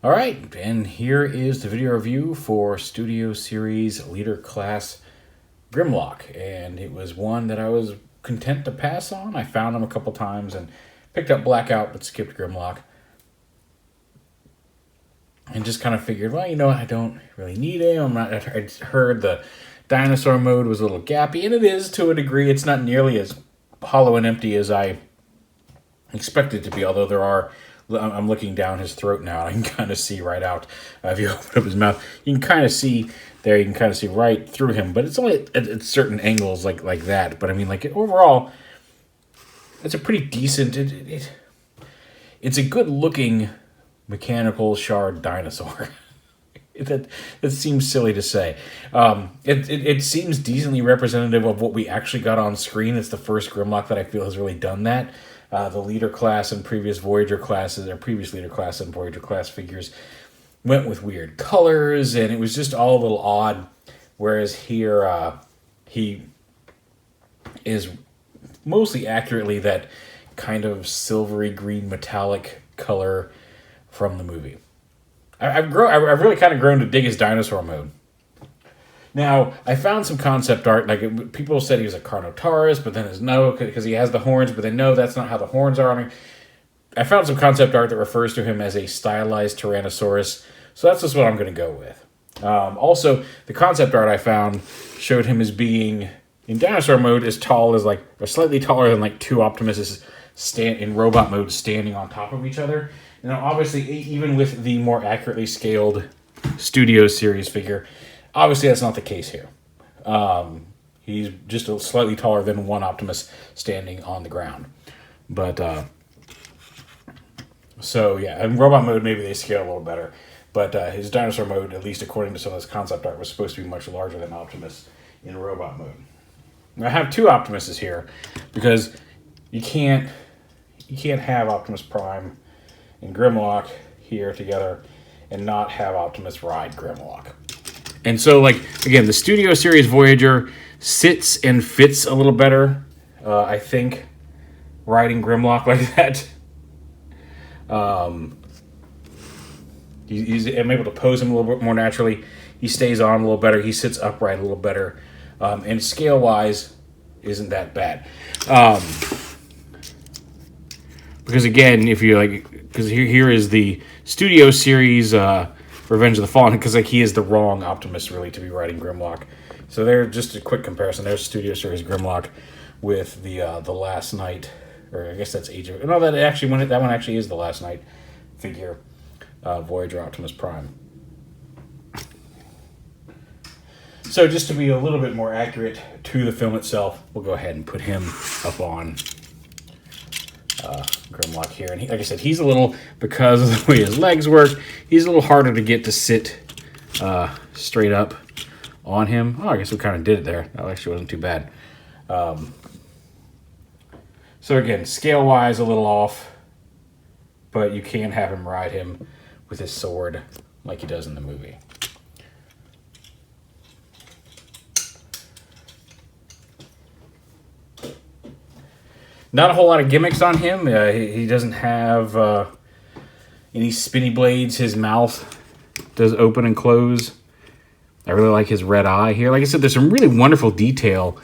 All right, and here is the video review for Studio Series Leader Class GRIMLOCK, and it was one that I was content to pass on. I found them a couple times and picked up Blackout but skipped GRIMLOCK. And just kind of figured, well, you know, I don't really need it. I heard the dinosaur mode was a little gappy, and it is to a degree. It's not nearly as hollow and empty as I expected it to be, although there are... I'm looking down his throat now, and I can kind of see right out. If you open up his mouth, you can kind of see there. You can kind of see right through him, but it's only at certain angles like that. But I mean, like overall, it's a pretty decent. It's a good-looking mechanical shard dinosaur. that seems silly to say. It seems decently representative of what we actually got on screen. It's the first GRIMLOCK that I feel has really done that. The leader class and previous Voyager classes, or previous leader class and Voyager class figures went with weird colors, and it was just all a little odd. Whereas here, he is mostly accurately that kind of silvery green metallic color from the movie. I've really kind of grown to dig his dinosaur mode. Now, I found some concept art, like people said he was a Carnotaurus, but then it's no, because he has the horns, but then no, that's not how the horns are on him. I found some concept art that refers to him as a stylized Tyrannosaurus, so that's just what I'm going to go with. Also, the concept art I found showed him as being, in dinosaur mode, as tall as, or slightly taller than, two Optimists in robot mode standing on top of each other. Now, obviously, even with the more accurately scaled Studio Series figure, obviously, that's not the case here. He's just slightly taller than one Optimus standing on the ground. But, so yeah, in robot mode, maybe they scale a little better. But his dinosaur mode, at least according to some of this concept art, was supposed to be much larger than Optimus in robot mode. Now, I have two Optimuses here, because you can't have Optimus Prime and GRIMLOCK here together and not have Optimus ride GRIMLOCK. And so, again, the Studio Series Voyager sits and fits a little better, I think, riding GRIMLOCK like that. I'm able to pose him a little bit more naturally. He stays on a little better. He sits upright a little better. And scale-wise, isn't that bad. Because, again, if you because here is the Studio Series... Revenge of the Fallen, because he is the wrong Optimus really to be riding GRIMLOCK. So there, just a quick comparison. There's Studio Series GRIMLOCK with the Last Night, or I guess that's Age of... No, that one actually is the Last Night figure, Voyager Optimus Prime. So just to be a little bit more accurate to the film itself, we'll go ahead and put him up on GRIMLOCK here. And like I said, he's a little, because of the way his legs work, he's a little harder to get to sit straight up on him. Oh, I guess we kind of did it there. That actually wasn't too bad. So again, scale-wise, a little off, but you can have him ride him with his sword like he does in the movie. Not a whole lot of gimmicks on him. He doesn't have any spinny blades. His mouth does open and close. I really like his red eye here. Like I said, there's some really wonderful detail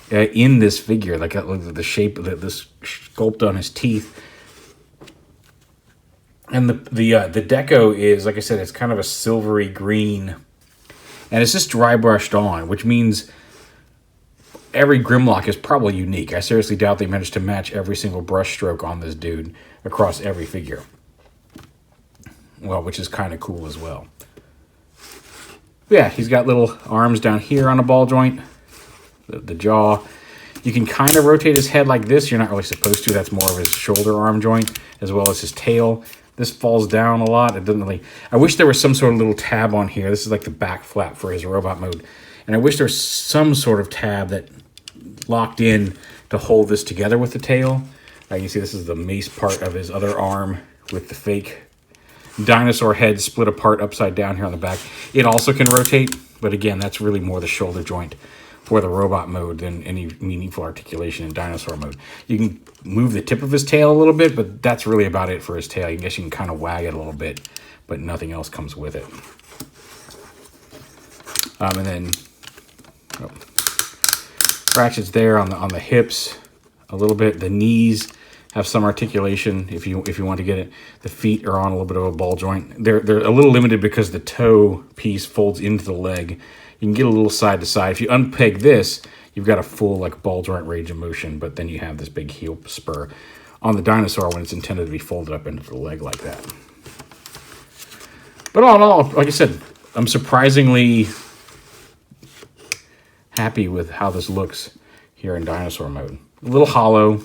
in this figure. Like the shape, this sculpt on his teeth. And the deco is, like I said, it's kind of a silvery green. And it's just dry brushed on, which means... every GRIMLOCK is probably unique. I seriously doubt they managed to match every single brush stroke on this dude across every figure. Well, which is kind of cool as well. Yeah, he's got little arms down here on a ball joint. The jaw. You can kind of rotate his head like this. You're not really supposed to. That's more of his shoulder arm joint, as well as his tail. This falls down a lot. It doesn't really... I wish there was some sort of little tab on here. This is like the back flap for his robot mode. And I wish there was some sort of tab that locked in to hold this together with the tail. You can see this is the mace part of his other arm with the fake dinosaur head split apart upside down here on the back. It also can rotate, but again, that's really more the shoulder joint for the robot mode than any meaningful articulation in dinosaur mode. You can move the tip of his tail a little bit, but that's really about it for his tail. I guess you can kind of wag it a little bit, but nothing else comes with it. And then ratchets there on the hips a little bit. The knees have some articulation if you want to get it. The feet are on a little bit of a ball joint. They're a little limited because the toe piece folds into the leg. You can get a little side to side. If you unpeg this, you've got a full like ball joint range of motion, but then you have this big heel spur on the dinosaur when it's intended to be folded up into the leg like that. But all in all, like I said, I'm surprisingly happy with how this looks here in dinosaur mode. A little hollow,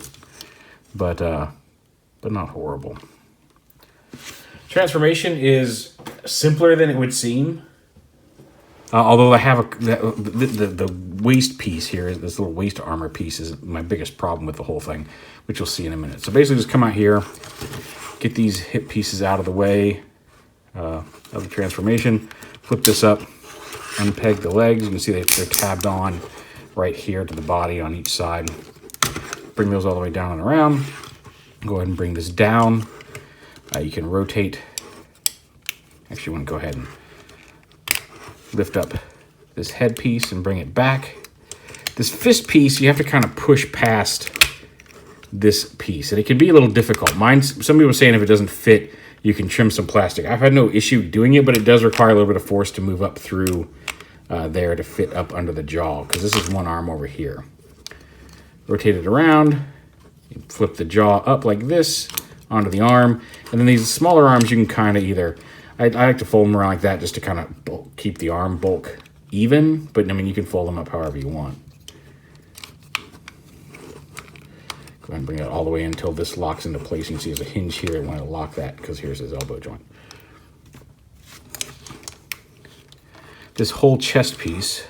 but not horrible. Transformation is simpler than it would seem. Although I have the waist piece here, this little waist armor piece is my biggest problem with the whole thing, which you'll see in a minute. So basically just come out here, get these hip pieces out of the way of the transformation, flip this up, unpeg the legs. You can see they're tabbed on right here to the body on each side. Bring those all the way down and around. Go ahead and bring this down. You can rotate. Actually, I want to go ahead and lift up this head piece and bring it back. This fist piece, you have to kind of push past this piece, and it can be a little difficult. Somebody was saying if it doesn't fit, you can trim some plastic. I've had no issue doing it, but it does require a little bit of force to move up through there to fit up under the jaw, because this is one arm over here. Rotate it around, flip the jaw up like this onto the arm, and then these smaller arms you can kind of either, I like to fold them around like that just to kind of keep the arm bulk even, but I mean you can fold them up however you want. Go ahead and bring it all the way in until this locks into place. You can see there's a hinge here. I want to lock that because here's his elbow joint. This whole chest piece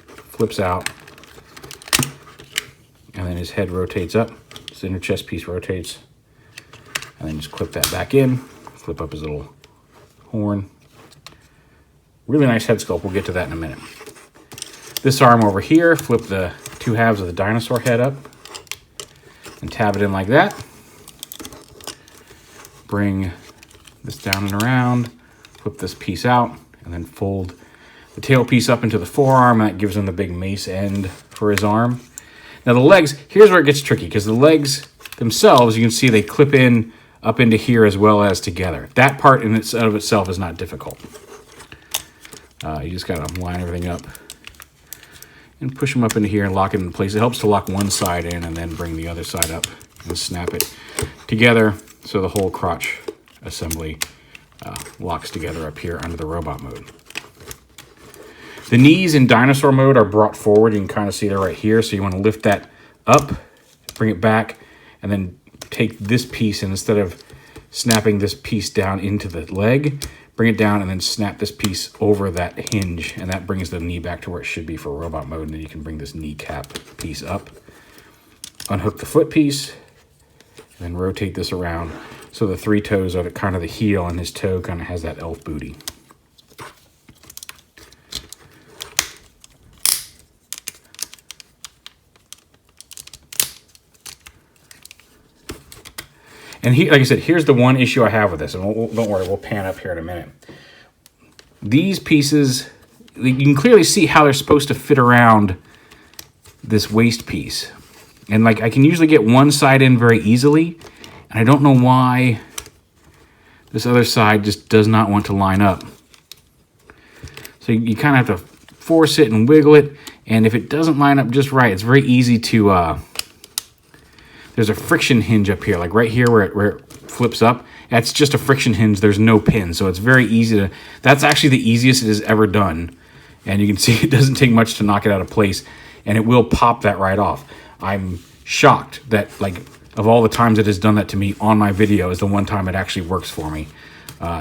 flips out, and then his head rotates up. His inner chest piece rotates, and then just clip that back in, flip up his little horn. Really nice head sculpt. We'll get to that in a minute. This arm over here, flip the two halves of the dinosaur head up and tab it in like that. Bring this down and around, flip this piece out, and then fold the tail piece up into the forearm. That gives him the big mace end for his arm. Now the legs, here's where it gets tricky, because the legs themselves, you can see they clip in up into here as well as together. That part in of itself is not difficult. You just gotta line everything up and push them up into here and lock it in place. It helps to lock one side in and then bring the other side up and snap it together so the whole crotch assembly locks together up here under the robot mode. The knees in dinosaur mode are brought forward. You can kind of see they're right here. So you want to lift that up, bring it back, and then take this piece, and instead of snapping this piece down into the leg, bring it down and then snap this piece over that hinge, and that brings the knee back to where it should be for robot mode. And then you can bring this kneecap piece up, unhook the foot piece, and then rotate this around so the three toes are kind of the heel, and his toe kind of has that elf booty. And like I said, here's the one issue I have with this, and don't worry, we'll pan up here in a minute. These pieces, you can clearly see how they're supposed to fit around this waist piece. And like I can usually get one side in very easily, and I don't know why this other side just does not want to line up. So you kind of have to force it and wiggle it, and if it doesn't line up just right, it's very easy to... There's a friction hinge up here, like right here where it flips up. That's just a friction hinge. There's no pin, so it's very easy to... That's actually the easiest it has ever done. And you can see it doesn't take much to knock it out of place, and it will pop that right off. I'm shocked that, like, of all the times it has done that to me on my video, is the one time it actually works for me.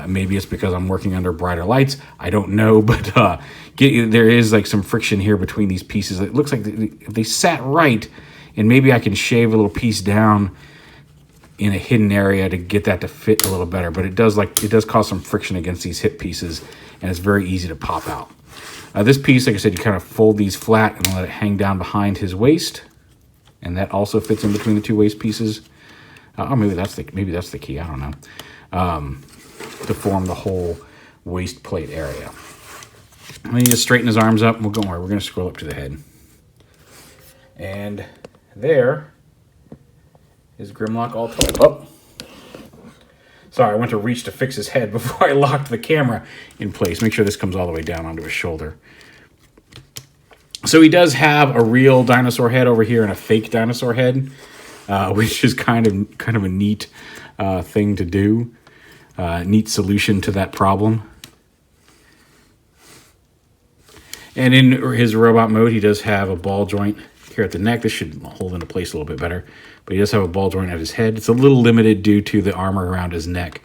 Maybe it's because I'm working under brighter lights. I don't know, but there is like some friction here between these pieces. It looks like if they sat right... And maybe I can shave a little piece down in a hidden area to get that to fit a little better. But it does cause some friction against these hip pieces, and it's very easy to pop out. This piece, like I said, you kind of fold these flat and let it hang down behind his waist, and that also fits in between the two waist pieces. Oh, maybe that's the key. I don't know. to form the whole waist plate area. And then you just straighten his arms up, and we're going to scroll up to the head. And there is GRIMLOCK all told. Oh, sorry, I went to reach to fix his head before I locked the camera in place. Make sure this comes all the way down onto his shoulder. So he does have a real dinosaur head over here and a fake dinosaur head, which is kind of a neat thing to do. Neat solution to that problem. And in his robot mode, he does have a ball joint here at the neck. This should hold into place a little bit better. But he does have a ball joint at his head. It's a little limited due to the armor around his neck,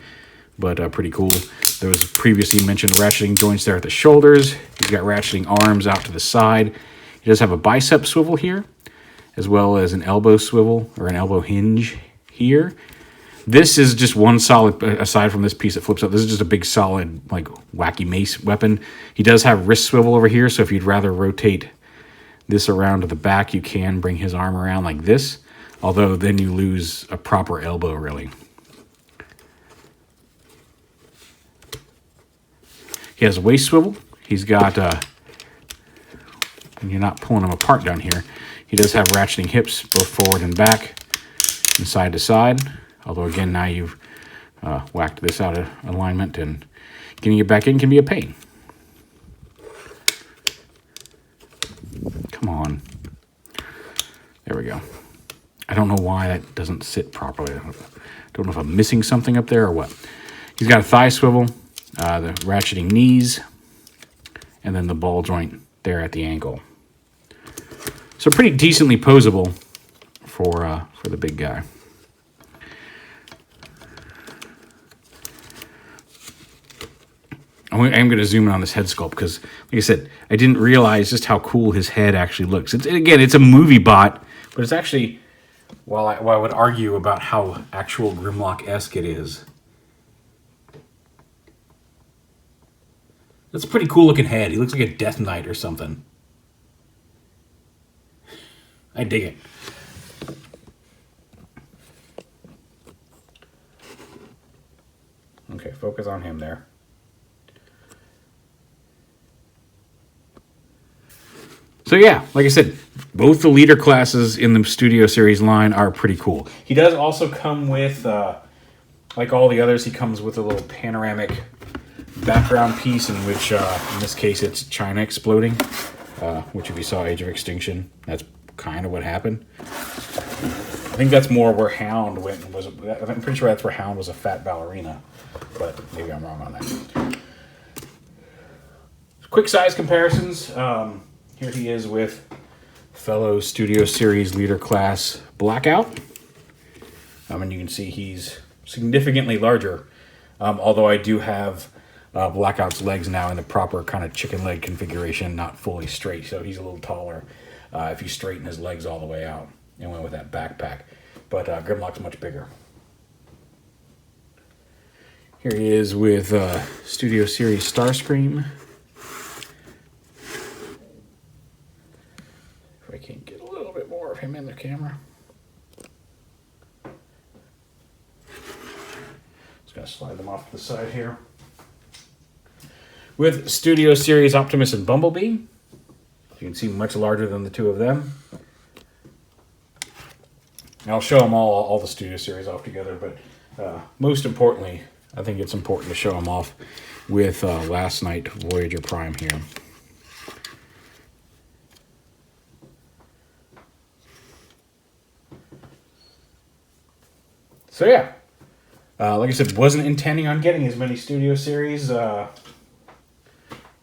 but pretty cool. There was previously mentioned ratcheting joints there at the shoulders. He's got ratcheting arms out to the side. He does have a bicep swivel here, as well as an elbow swivel or an elbow hinge here. This is just one solid, aside from this piece that flips up, this is just a big solid, like, wacky mace weapon. He does have wrist swivel over here, so if you'd rather rotate this around to the back, you can bring his arm around like this, although then you lose a proper elbow, really. He has a waist swivel. He's got, and you're not pulling him apart down here, he does have ratcheting hips, both forward and back, and side to side. Although, again, now you've whacked this out of alignment, and getting it back in can be a pain. Come on. There we go. I don't know why that doesn't sit properly. I don't know if I'm missing something up there or what. He's got a thigh swivel, the ratcheting knees, and then the ball joint there at the ankle. So pretty decently posable for the big guy. I'm going to zoom in on this head sculpt because, like I said, I didn't realize just how cool his head actually looks. Again, it's a movie bot, but it's actually, while I would argue about how actual GRIMLOCK-esque it is, that's a pretty cool looking head. He looks like a Death Knight or something. I dig it. Okay, focus on him there. So yeah, like I said, both the leader classes in the Studio Series line are pretty cool. He does also come with, like all the others, he comes with a little panoramic background piece in which, in this case, it's China exploding, which if you saw Age of Extinction, that's kind of what happened. I think that's more where Hound went. I'm pretty sure that's where Hound was a fat ballerina, but maybe I'm wrong on that. Quick size comparisons. Here he is with fellow Studio Series leader class Blackout. And you can see he's significantly larger, although I do have Blackout's legs now in the proper kind of chicken leg configuration, not fully straight, so he's a little taller if you straighten his legs all the way out and went with that backpack. But GRIMLOCK's much bigger. Here he is with Studio Series Starscream. If I can get a little bit more of him in the camera. Just going to slide them off to the side here. With Studio Series Optimist and Bumblebee. You can see much larger than the two of them. And I'll show them all the Studio Series off together, but most importantly, I think it's important to show them off with Last Night Voyager Prime here. So yeah, like I said, wasn't intending on getting as many Studio Series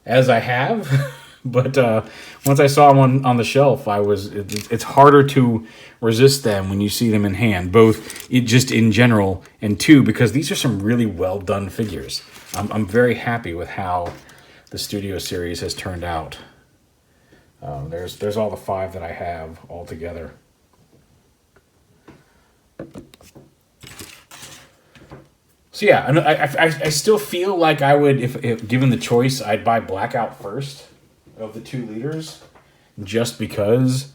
as I have, but once I saw them on the shelf, it's harder to resist them when you see them in hand, both just in general, and two, because these are some really well done figures. I'm very happy with how the Studio Series has turned out. There's all the 5 that I have all together. So yeah, and I still feel like I would, if given the choice, I'd buy Blackout first of the 2 leaders, just because,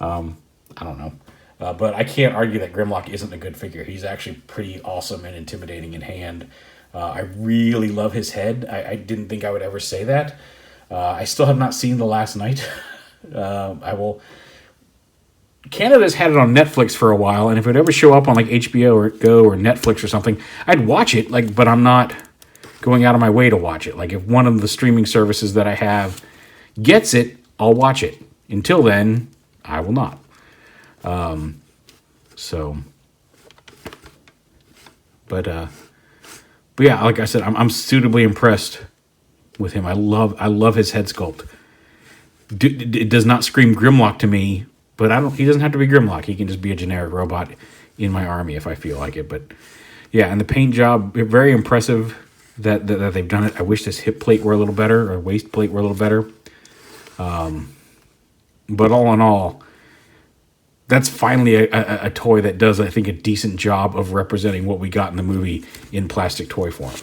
I don't know. But I can't argue that GRIMLOCK isn't a good figure. He's actually pretty awesome and intimidating in hand. I really love his head. I didn't think I would ever say that. I still have not seen The Last Night. I will. Canada's had it on Netflix for a while, and if it would ever show up on like HBO or Go or Netflix or something, I'd watch it. Like, but I'm not going out of my way to watch it. Like, if one of the streaming services that I have gets it, I'll watch it. Until then, I will not. But yeah, like I said, I'm suitably impressed with him. I love his head sculpt. It does not scream Grimlock to me, but he doesn't have to be Grimlock. He can just be a generic robot in my army if I feel like it. But yeah, and the paint job, very impressive that they've done it. I wish this hip plate were a little better, or waist plate were a little better. But all in all, that's finally a toy that does, I think, a decent job of representing what we got in the movie in plastic toy form.